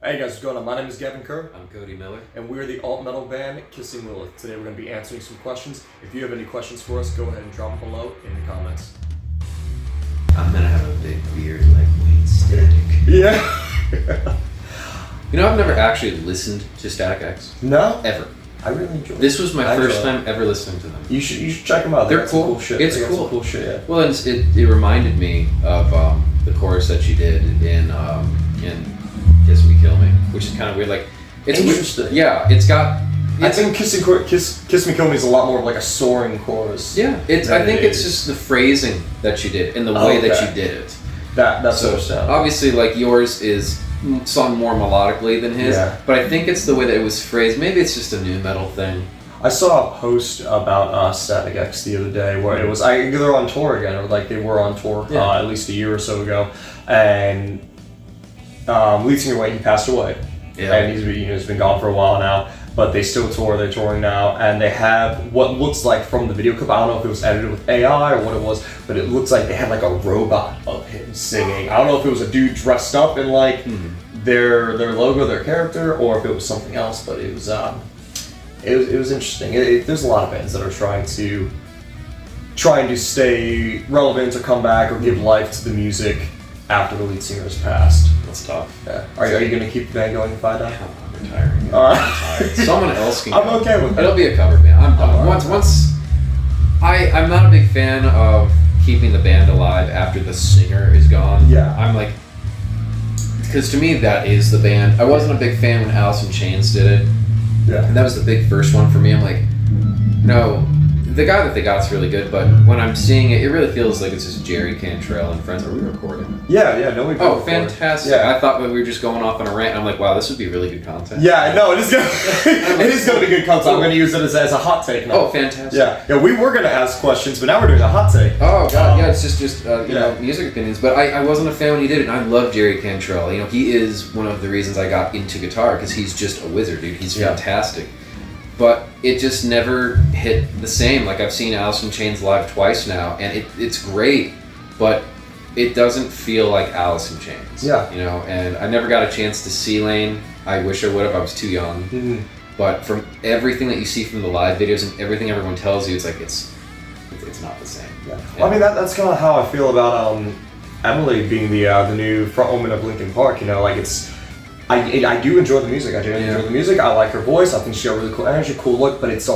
Hey guys, what's going on? My name is Gavin Kerr. I'm Cody Miller. And we're the alt metal band Kissing Lilith. Today we're going to be answering some questions. If you have any questions for us, go ahead and drop them below in the comments. I'm gonna have a big beard like Wayne Static. Yeah. You know, I've never actually listened to Static X. No? Ever. I really enjoy it. This was my first time ever listening to them. You should check them out. They're cool. Shit. It's they cool. Some cool shit, yeah. Well, it reminded me of the chorus that she did in Kiss Me Kill Me, which is kind of weird. Like, it's interesting. Weird. Yeah, it's got. I think Kiss Me Kill Me is a lot more of like a soaring chorus. Yeah, I think it's just the phrasing that she did and the way that she did it. That's so obviously, like, yours is sung more melodically than his, but I think it's the way that it was phrased. Maybe it's just a new metal thing. I saw a post about Static X the other day where it was they're on tour again, or like they were on tour at least a year or so ago, and lead singer Wayne, he passed away, and he's been gone for a while now. But they still tour. They're touring now, and they have what looks like from the video clip. I don't know if it was edited with AI or what it was, but it looks like they had like a robot of him singing. I don't know if it was a dude dressed up in like their logo, their character, or if it was something else. But it was interesting. There's a lot of bands that are trying to stay relevant or come back or give life to the music after the lead singer has passed. That's tough. Yeah. Are you going to keep the band going if I die? I'm retiring. All right. I'm retired. Someone else can. I'm okay with that. It'll be a cover band. I'm done. Once I'm not a big fan of keeping the band alive after the singer is gone. Yeah. I'm like, because to me that is the band. I wasn't a big fan when Alice in Chains did it. Yeah. And that was the big first one for me. I'm like, no. The guy that they got's really good, but when I'm seeing it, it really feels like it's just Jerry Cantrell and friends. Are we recording? Yeah, no, we've been recording. Fantastic. Yeah. I thought we were just going off on a rant, and I'm like, wow, this would be really good content. Yeah, no, it is going to be good content. I'm going to use it as a hot take now. Oh, fantastic. Yeah, we were going to ask questions, but now we're doing a hot take. Oh, God, it's just you know, music opinions. But I wasn't a fan when he did it, and I love Jerry Cantrell. You know, he is one of the reasons I got into guitar, because he's just a wizard, dude. He's fantastic. But it just never hit the same. Like, I've seen Alice in Chains live twice now, and it's great, but it doesn't feel like Alice in Chains. Yeah. You know, and I never got a chance to see Lane. I wish I would have. I was too young. Mm-hmm. But from everything that you see from the live videos and everything everyone tells you, it's like it's not the same. Yeah. Well, I mean, that's kind of how I feel about Emily being the new frontwoman of Linkin Park. You know, like I do enjoy the music. I do enjoy the music. I like her voice. I think she got really cool energy, cool look. But it's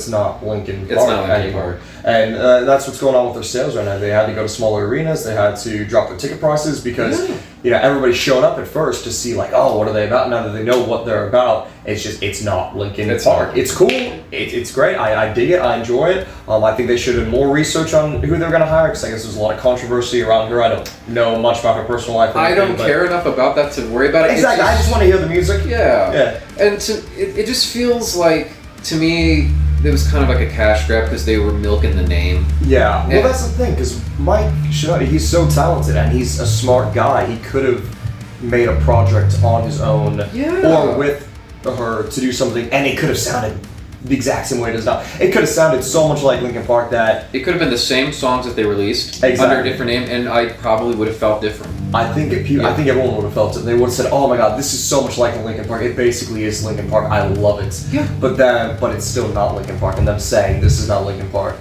not Linkin Park anymore. And that's what's going on with their sales right now. They had to go to smaller arenas. They had to drop their ticket prices because everybody showed up at first to see like, oh, what are they about? Now that they know what they're about, it's not Linkin Park. It's cool. It's great. I dig it. I enjoy it. I think they should have more research on who they're going to hire because I guess there's a lot of controversy around her. I don't know much about her personal life. I don't care enough about that to worry about it. Exactly. I just want to hear the music. Yeah. And it just feels like, to me, it was kind of like a cash grab because they were milking the name. Yeah. Well, that's the thing, because Mike Shinoda, he's so talented and he's a smart guy. He could have made a project on his own or with her to do something, and it could have sounded the exact same way it does now. It could have sounded so much like Linkin Park that... It could have been the same songs that they released under a different name, and I probably would have felt different. I think everyone would have felt it. They would have said, oh my god, this is so much like Linkin Park. It basically is Linkin Park. I love it. Yeah. But it's still not Linkin Park, and them saying this is not Linkin Park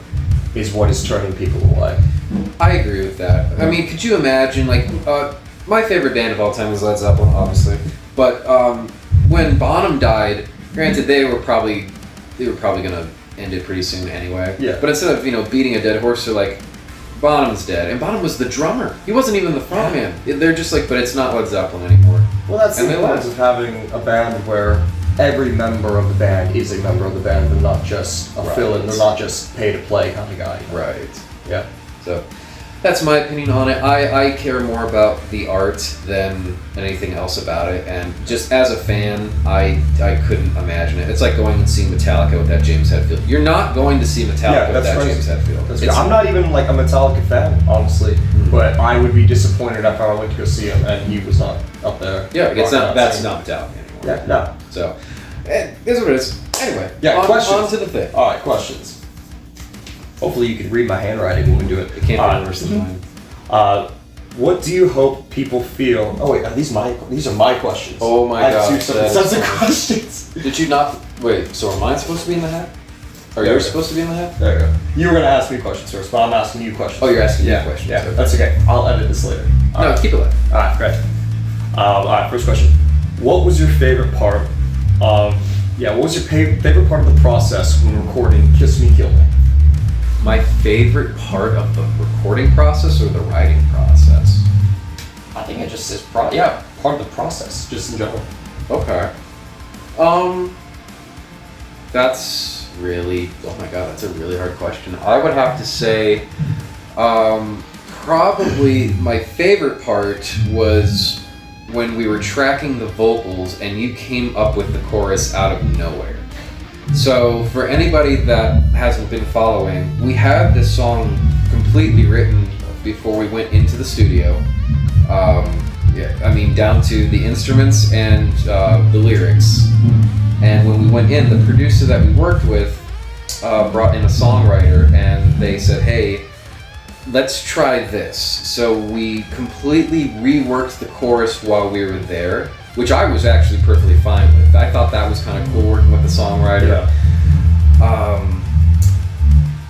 is what is turning people away. I agree with that. I mean, could you imagine, like, my favorite band of all time was Led Zeppelin, obviously, but when Bonham died, granted, they were probably gonna end it pretty soon anyway. Yeah. But instead of beating a dead horse, they're like, Bonham's dead, and Bonham was the drummer. He wasn't even the frontman. They're just like, but it's not Led Zeppelin anymore. Well, that's the importance of having a band where every member of the band is a member of the band, and not just a fill-in. They're not just pay-to-play kind of guy. Right. Yeah. So that's my opinion on it. I care more about the art than anything else about it, and just as a fan, I couldn't imagine it. It's like going and seeing Metallica with that James Hetfield. You're not going to see Metallica with that James Hetfield. I'm not even like a Metallica fan, honestly, but I would be disappointed if I went to go see him and he was not up there. Yeah, that's not Metallica anymore. Yeah, no. So, it is what it is. Anyway, questions. On to the thing. All right, questions. Hopefully you can read my handwriting when we do it. It can't be worse than mine. What do you hope people feel? Oh wait, these are my questions. Oh my I have god. 2 separate sets of questions. Did you not? Wait, so am I supposed to be in the hat? Or you're supposed to be in the hat? There you go. You were gonna ask me questions first, but I'm asking you questions. Oh, you're asking me questions. Yeah, Okay. that's okay. I'll edit this later. No, keep it live. Alright, great. Alright, first question. What was your favorite part what was your favorite part of the process when recording Kiss Me, Kill Me? My favorite part of the recording process or the writing process? I think it just is part of the process, just in general. Okay. That's really, oh my god, that's a really hard question. I would have to say, probably my favorite part was when we were tracking the vocals and you came up with the chorus out of nowhere. So for anybody that hasn't been following, we had this song completely written before we went into the studio. Down to the instruments and the lyrics. And when we went in, the producer that we worked with brought in a songwriter, and they said, hey, let's try this. So we completely reworked the chorus while we were there, which I was actually perfectly fine with. I thought that was kind of cool working with the songwriter. Yeah.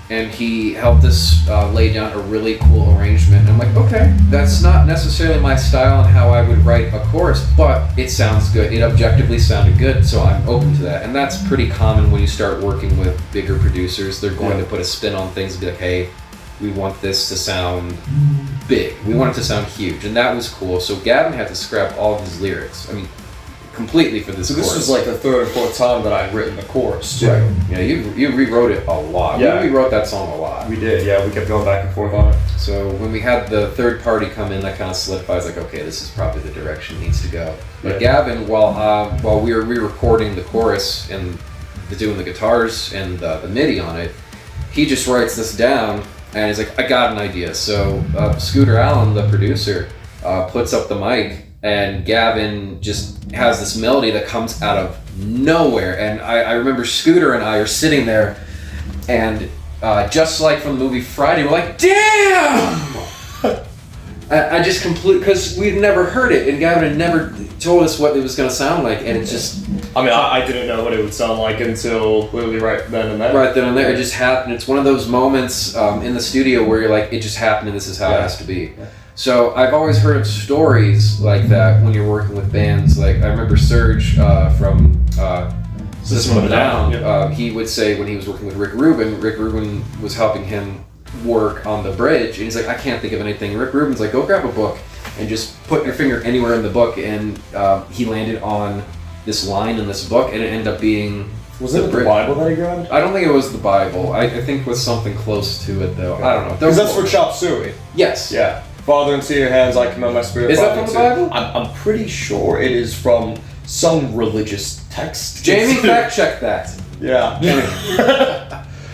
And he helped us lay down a really cool arrangement. And I'm like, okay, that's not necessarily my style and how I would write a chorus, but it sounds good. It objectively sounded good, so I'm open to that. And that's pretty common when you start working with bigger producers. They're going to put a spin on things and be like, hey, we want this to sound big. We want it to sound huge. And that was cool. So Gavin had to scrap all of his lyrics. Completely for this chorus. So this was like the 3rd or 4th time that I'd written the chorus, too. Right. Yeah, you rewrote it a lot. Yeah. We rewrote that song a lot. We did, yeah. We kept going back and forth on it. So when we had the third party come in, that kind of solidifies like, okay, this is probably the direction it needs to go. But Gavin, while we were re-recording the chorus and doing the guitars and the MIDI on it, he just writes this down and he's like, I got an idea. So Scooter Allen, the producer, puts up the mic, and Gavin just has this melody that comes out of nowhere. And I remember Scooter and I are sitting there, and just like from the movie Friday, we're like, damn! I just completely, because we'd nenever heard it, and Gavin had never told us what it was going to sound like, and it just... I didn't know what it would sound like until literally right then and there. Right then and there, it just happened. It's one of those moments in the studio where you're like, it just happened and this is how it has to be. Yeah. So I've always heard of stories like that when you're working with bands. Like I remember Serge from System of a Down. He would say when he was working with Rick Rubin was helping him work on the bridge, and he's like, I can't think of anything. Rick Rubin's like, go grab a book and just put your finger anywhere in the book, and he landed on this line in this book, and it ended up being... Was it the Bible that he grabbed? I don't think it was the Bible. I think it was something close to it, though. I don't know. Because that's for Chop Suey. Yes. Yeah. Father, into your hands I commend my spirit. Is that from the Bible? I'm pretty sure it is from some religious text. Jamie, fact check that. Yeah.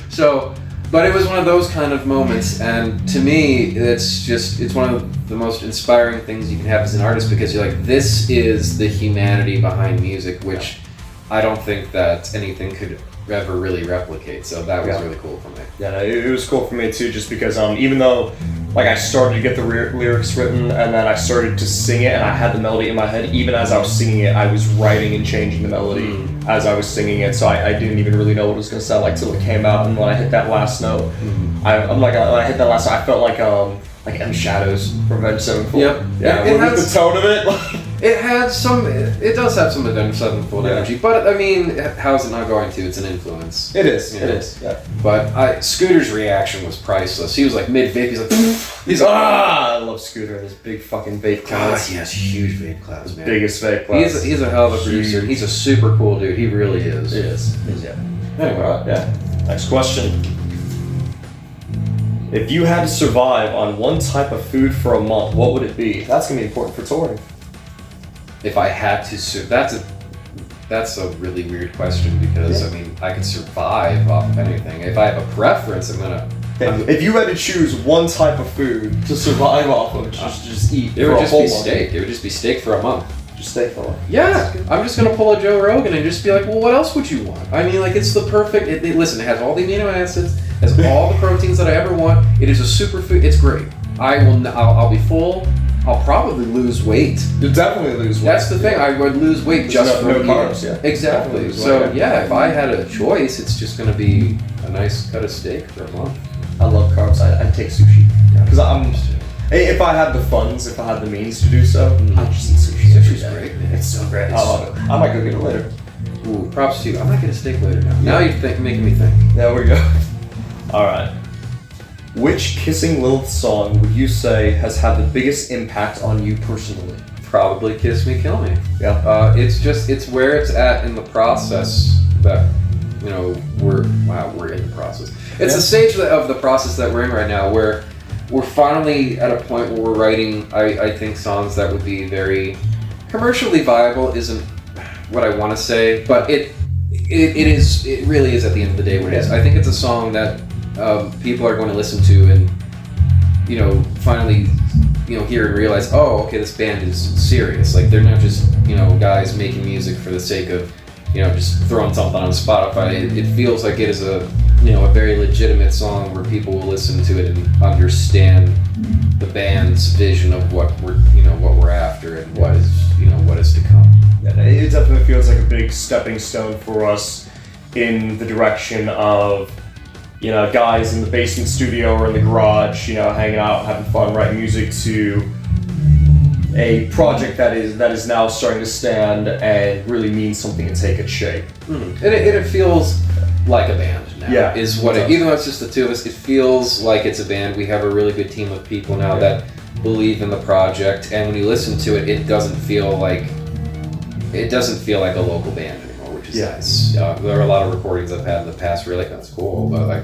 So, but it was one of those kind of moments, and to me, it's one of the most inspiring things you can have as an artist, because you're like, this is the humanity behind music, which I don't think that anything could ever really replicate. So that was really cool for me. Yeah, no, it was cool for me too, just because even though like I started to get the lyrics written and then I started to sing it and I had the melody in my head, even as I was singing it, I was writing and changing the melody as I was singing it. So I didn't even really know what it was going to sound like till it came out. And when I hit that last note, when I hit that last note, I felt like M Shadows from Avenged Sevenfold. Yep. Yeah. It has the tone of it. It does have some Avenged Sevenfold energy, but I mean, how's it not going to? It's an influence. It is. It is. Yeah. But Scooter's reaction was priceless. He was like mid-vape. He's like, I love Scooter and his big fucking vape clouds. He has huge vape clouds, man. Biggest vape clouds. He's a hell of a producer. And he's a super cool dude. He really is. He is. Yeah. Anyway, Next question. If you had to survive on one type of food for a month, what would it be? That's gonna be important for touring. If I had to, that's a really weird question, because I mean, I could survive off of anything. If I have a preference, if you had to choose one type of food to survive off of, just eat. It would just be steak. It would just be steak for a month. Just steak for a month. Yeah, I'm just gonna pull a Joe Rogan and just be like, well, what else would you want? I mean, like, it's the perfect. Listen, it has all the amino acids, has all the proteins that I ever want. It is a superfood. It's great. I'll be full. I'll probably lose weight. You'll definitely lose weight. That's the thing. I would lose weight just from no eating. carbs. Yeah, exactly. So yeah, if I had a choice, it's just going to be a nice cut of steak for a month. I love carbs. I'd take sushi because if I had the funds, if I had the means to do so, I'd just eat sushi. Sushi's great, man. It's so great. I love it. I might go get it later. Ooh, props to you. I might get a steak later now. Now you're making me think. There we go. All right. Which Kissing Lilith song would you say has had the biggest impact on you personally? Probably Kiss Me, Kill Me. Yeah. It's where it's at in the process that, we're in the process. It's the stage of the process that we're in right now where we're finally at a point where we're writing, I think, songs that would be very commercially viable isn't what I want to say, but it really is at the end of the day what it is. I think it's a song that people are going to listen to and, finally, hear and realize, oh, okay, this band is serious. Like, they're not just, guys making music for the sake of, just throwing something on Spotify. It feels like it is a very legitimate song where people will listen to it and understand the band's vision of what we're after and what is to come. Yeah, it definitely feels like a big stepping stone for us in the direction of, guys in the basement studio or in the garage, hanging out, having fun, writing music, to a project that is now starting to stand and really mean something and take its shape. Mm-hmm. It feels like a band now. Yeah, is what even though it's just the two of us, it feels like it's a band. We have a really good team of people now that believe in the project, and when you listen to it, it doesn't feel like a local band anymore, which is nice. There are a lot of recordings I've had in the past where you're like, that's cool, but like,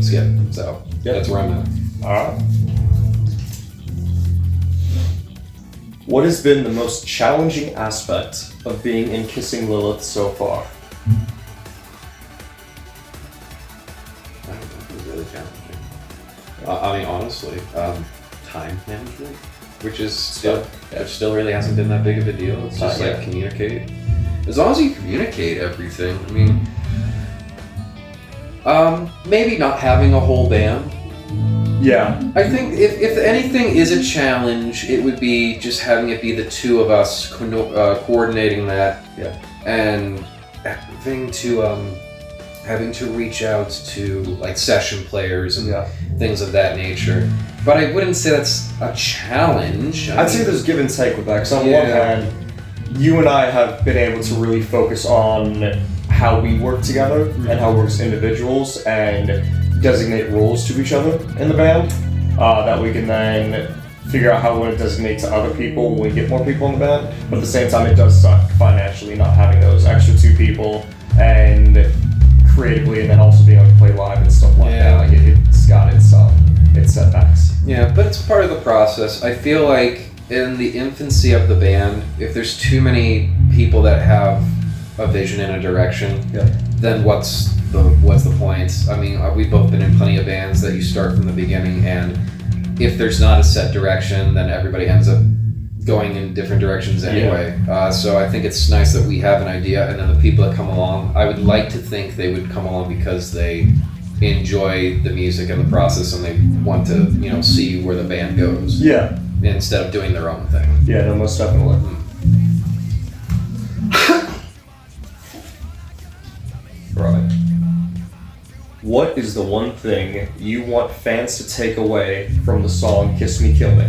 skip. So that's where I'm at. All right. What has been the most challenging aspect of being in Kissing Lilith so far? That was really challenging. Honestly, time management, which still really hasn't been that big of a deal. It's just like communicate. As long as you communicate everything, maybe not having a whole band. Yeah. I think if anything is a challenge, it would be just having it be the two of us coordinating that, and having to reach out to like session players and things of that nature. But I wouldn't say that's a challenge. I'd say there's give and take with that, because on one hand, you and I have been able to really focus on how we work together and how we work as individuals and designate roles to each other in the band that we can then figure out how we want to designate to other people when we get more people in the band. But at the same time, it does suck financially not having those extra two people, and creatively, and then also being able to play live and stuff like that. Like it's got its setbacks. Yeah, but it's part of the process. I feel like in the infancy of the band, if there's too many people that have a vision in a direction, then what's the point? We've both been in plenty of bands that you start from the beginning, and if there's not a set direction, then everybody ends up going in different directions anyway. So I think it's nice that we have an idea, and then the people that come along, I would like to think they would come along because they enjoy the music and the process, and they want to, see where the band goes. Yeah. Instead of doing their own thing. Yeah, no, most definitely. Right. What is the one thing you want fans to take away from the song Kiss Me, Kill Me?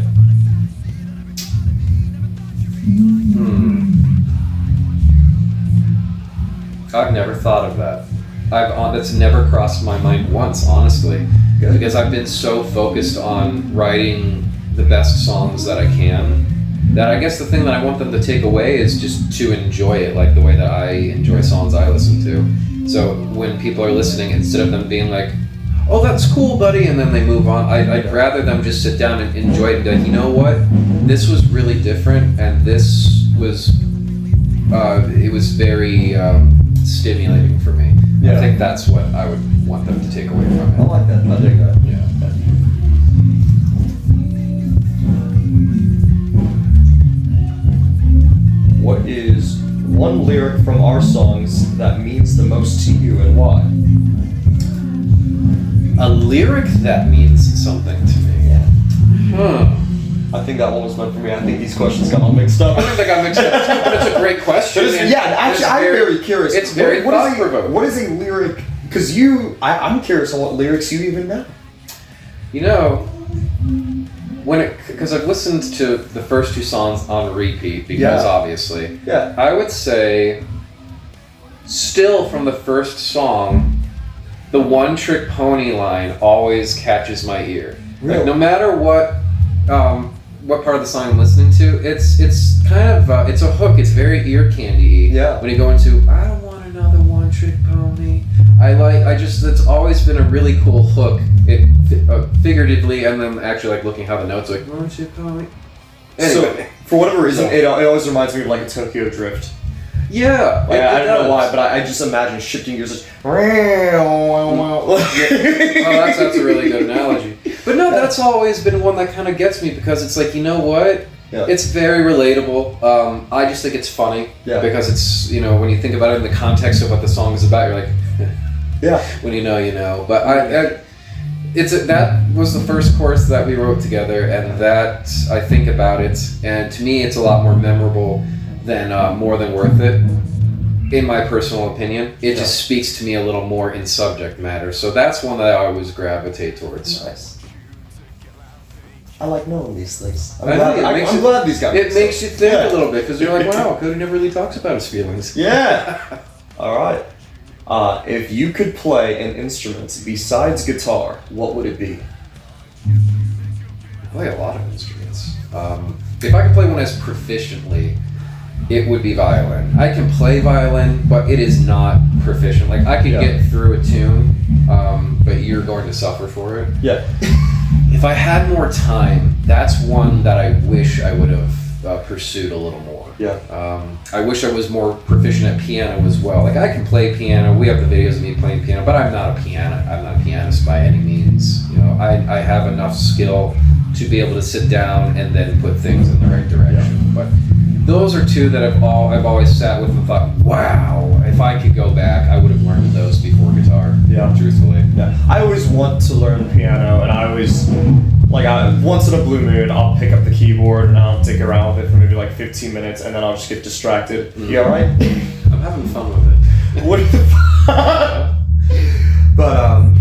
I've never thought of that. That's never crossed my mind once, honestly. Good. Because I've been so focused on writing the best songs that I can, that I guess the thing that I want them to take away is just to enjoy it like the way that I enjoy songs I listen to. So when people are listening, instead of them being like, oh, that's cool, buddy, and then they move on, I'd rather them just sit down and enjoy it and be like, you know what, this was really different, and this was, it was very stimulating for me. I think that's what I would want them to take away from it. I like that. I dig that. Yeah. What is one lyric from our songs that means the most to you, and why? A lyric that means something to me. I think that one was meant for me. I think these questions got all mixed up. I think they got mixed up too, but it's a great question. Actually, I'm very curious. It's very thought-provoking. What is a lyric? Because I'm curious on what lyrics you even know. You know, because I've listened to the first 2 songs on repeat, because obviously, I would say, still from the first song, the One Trick Pony line always catches my ear. Really? Like, no matter what part of the song I'm listening to, it's kind of it's a hook. It's very ear candy-y. Yeah. When you go into I don't want another one trick pony, it's always been a really cool hook. Figuratively, and then actually like looking how the notes are like one trick pony. Anyway, so for whatever reason, it always reminds me of like a Tokyo Drift. Yeah, I don't know why, but I just imagine shifting gears. Well, that's a really good analogy. But no, that's always been one that kind of gets me, because it's like, you know what? Yeah. It's very relatable. I just think it's funny because it's, you know, when you think about it in the context of what the song is about, you're like, when you know, you know. But that was the first chorus that we wrote together, and that I think about it, and to me, it's a lot more memorable than More Than Worth It, in my personal opinion. It just speaks to me a little more in subject matter. So that's one that I always gravitate towards. Nice. I like knowing these things. I'm glad these guys. It makes you think a little bit, because you're like, wow, Cody never really talks about his feelings. Yeah. All right. If you could play an instrument besides guitar, what would it be? I play a lot of instruments. If I could play one as proficiently, it would be violin. I can play violin, but it is not proficient. Like, I could get through a tune, but you're going to suffer for it. Yeah. If I had more time, that's one that I wish I would have pursued a little more. Yeah. I wish I was more proficient at piano as well. Like, I can play piano. We have the videos of me playing piano, but I'm not a pianist by any means. You know, I have enough skill to be able to sit down and then put things in the right direction. Yeah. But those are 2 that I've always sat with and thought, wow, if I could go back, I would have learned those before guitar. Yeah. Truthfully. Yeah. I always want to learn piano, and I always, once in a blue moon, I'll pick up the keyboard and I'll dig around with it for maybe like 15 minutes, and then I'll just get distracted. Mm-hmm. You alright? I'm having fun with it. What the fuck? But,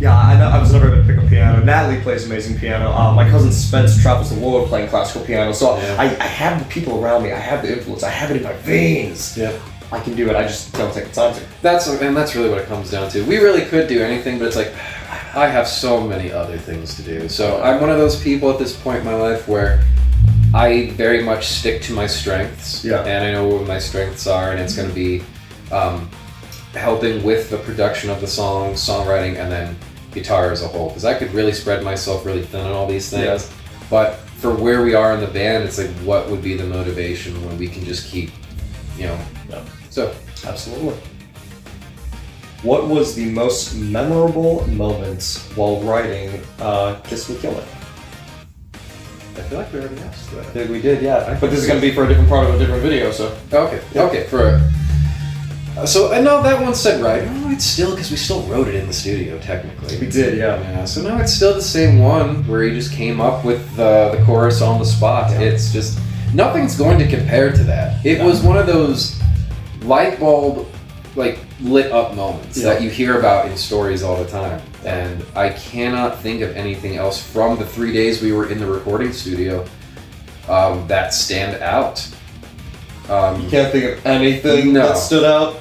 yeah, I was never able to pick up piano. Natalie plays amazing piano. My cousin Spence travels the world playing classical piano. So I have the people around me. I have the influence. I have it in my veins. Yeah. I can do it. I just don't take the time to. That's really what it comes down to. We really could do anything, but it's like, I have so many other things to do. So I'm one of those people at this point in my life where I very much stick to my strengths. Yeah. And I know what my strengths are, and it's going to be helping with the production of the song, songwriting, and then guitar as a whole, because I could really spread myself really thin on all these things. But for where we are in the band, it's like, what would be the motivation when we can just keep, you know. So absolutely. What was the most memorable moment while writing Kiss Me Kill It? I feel like we already asked that. I think we did, yeah. But this is going to be for a different part of a different video, so. Okay. So I know that one said right. No, it's still, because we still wrote it in the studio technically. We did, yeah. So now it's still the same one where he just came up with the chorus on the spot. Yeah. It's just nothing's going to compare to that. It was one of those light bulb, like lit up moments that you hear about in stories all the time. And I cannot think of anything else from the 3 days we were in the recording studio that stand out. You can't think of anything that stood out?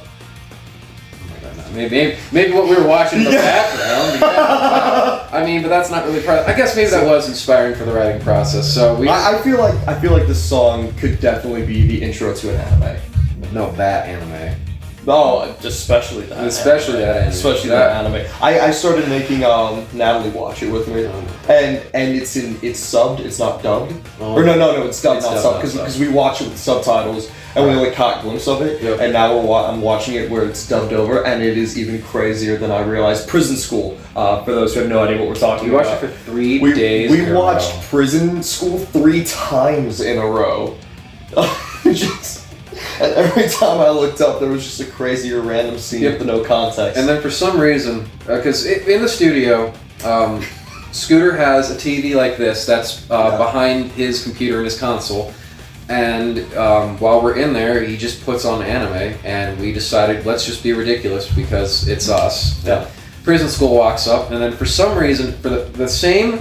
Maybe what we were watching in the background. Yeah. I mean, but that's not really part of it. I guess maybe that was inspiring for the writing process. So I feel like this song could definitely be the intro to an anime. No, that anime. Oh, especially that. Especially that anime. I started making Natalie watch it with me, and it's subbed. It's not dubbed. Oh. Or no, it's dubbed, not subbed, because we watch it with subtitles and we only caught a glimpse of it. Yep. And now I'm watching it where it's dubbed over, and it is even crazier than I realized. Prison School. For those who have no idea what we're talking about. We watched it for 3 days. We watched Prison School 3 times in a row. And every time I looked up, there was just a crazier random scene with no context. And then for some reason, because in the studio, Scooter has a TV like this that's behind his computer and his console, and while we're in there, he just puts on anime, and we decided let's just be ridiculous because it's us. Yeah. Prison School walks up, and then for some reason, for the same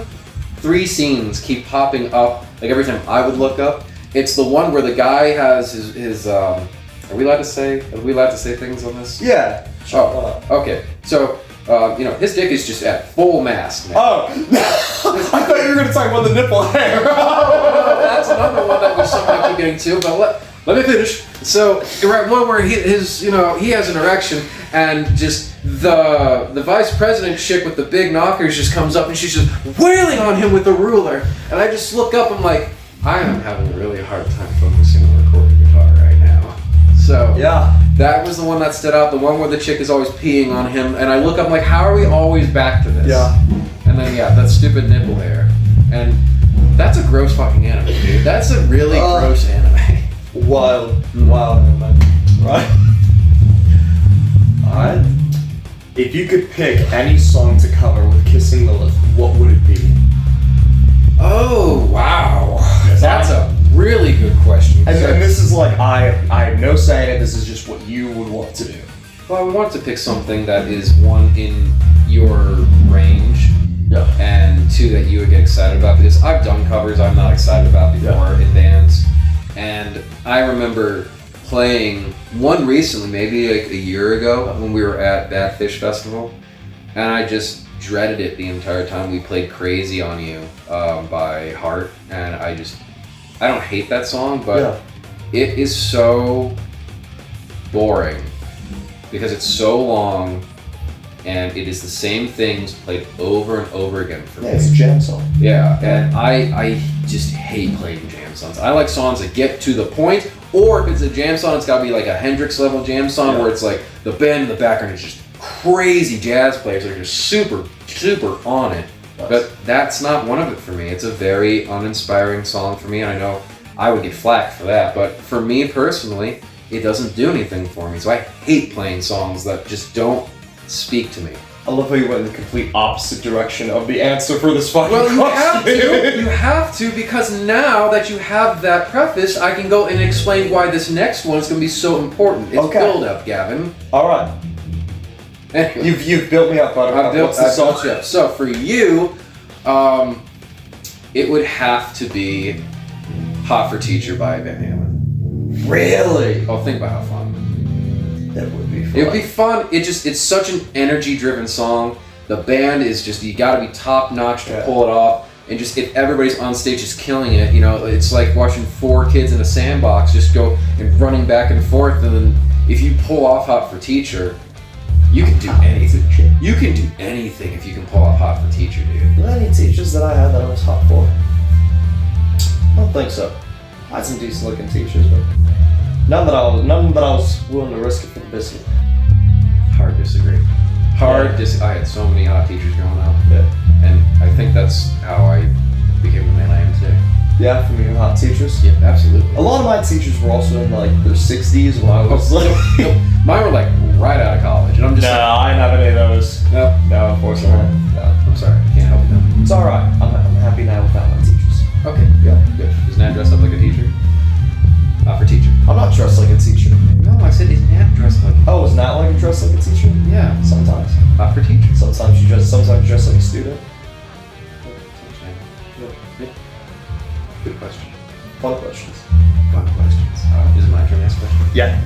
3 scenes keep popping up, like every time I would look up. It's the one where the guy has his are we allowed to say things on this? Yeah. Oh, okay. So, his dick is just at full mast, man. Oh, I thought you were going to talk about the nipple hair. That's another one that we somehow keep getting to, but let me finish. So, we're at one where he has an erection, and just the vice president chick with the big knockers just comes up, and she's just wailing on him with the ruler. And I just look up, I'm like, I am having a really hard time focusing on recording guitar right now. So, yeah. That was the one that stood out, the one where the chick is always peeing on him, and I look up, I'm like, how are we always back to this? Yeah. And then, that stupid nipple hair. And that's a gross fucking anime, dude. That's a really gross anime. Wild anime. Right? Alright. If you could pick any song to cover with Kissing Lilith, what would it be? Oh, wow. That's a really good question. And this is like, I have no say in it, this is just what you would want to do. Well, I would want to pick something that is, 1, in your range, and 2, that you would get excited about, because I've done covers I'm not excited about before in bands, and I remember playing one recently, maybe like a year ago, when we were at Bad Fish Festival, and I just dreaded it the entire time. We played Crazy on You by Heart, and I don't hate that song, but it is so boring because it's so long and it is the same things played over and over again for me. Yeah, it's a jam song. Yeah, and I just hate playing jam songs. I like songs that get to the point, or if it's a jam song, it's gotta be like a Hendrix level jam song where it's like the band in the background is just crazy jazz players that are just super, super on it. But that's not one of it for me. It's a very uninspiring song for me, and I know I would get flack for that, but for me personally, it doesn't do anything for me. So I hate playing songs that just don't speak to me. I love how you went in the complete opposite direction of the answer for this fucking question. You have to, because now that you have that preface, I can go and explain why this next one is going to be so important. It's build up, Gavin. All right. Anyway, you've built me up. I've built you up. So for you, it would have to be "Hot for Teacher" by Van Halen. Really? Oh, think about how fun. That would be fun. It would be fun. It's such an energy-driven song. The band is just, you got to be top notch to pull it off. And just, if everybody's on stage just killing it, it's like watching 4 kids in a sandbox just go and running back and forth. And then if you pull off "Hot for Teacher," you can do anything. You can do anything if you can pull off "Hot for Teacher," dude. Were there any teachers that I had that I was hot for? I don't think so. I had some decent looking teachers, but none that I was willing to risk it for the biscuit. Hard disagree. I had so many hot teachers growing up. Yeah. And I think that's how I became the man I am today. Yeah, from your hot teachers? Yeah, absolutely. A lot of my teachers were also in like their 60s when I was Nope. Mine were like right out of college, and I'm just I didn't have any of those. No, unfortunately. No. I'm sorry, I can't help them. It's alright. I'm happy now without my teachers. Okay, good. Is Nat dressed up like a teacher? For teacher. I'm not dressed like a teacher. No, I said is Nat dressed like Oh, is Nat like dressed like a teacher? Yeah. Sometimes. For teacher. Sometimes you dress like a student. Good question. Fun questions. Is it my turn to ask questions? Yeah.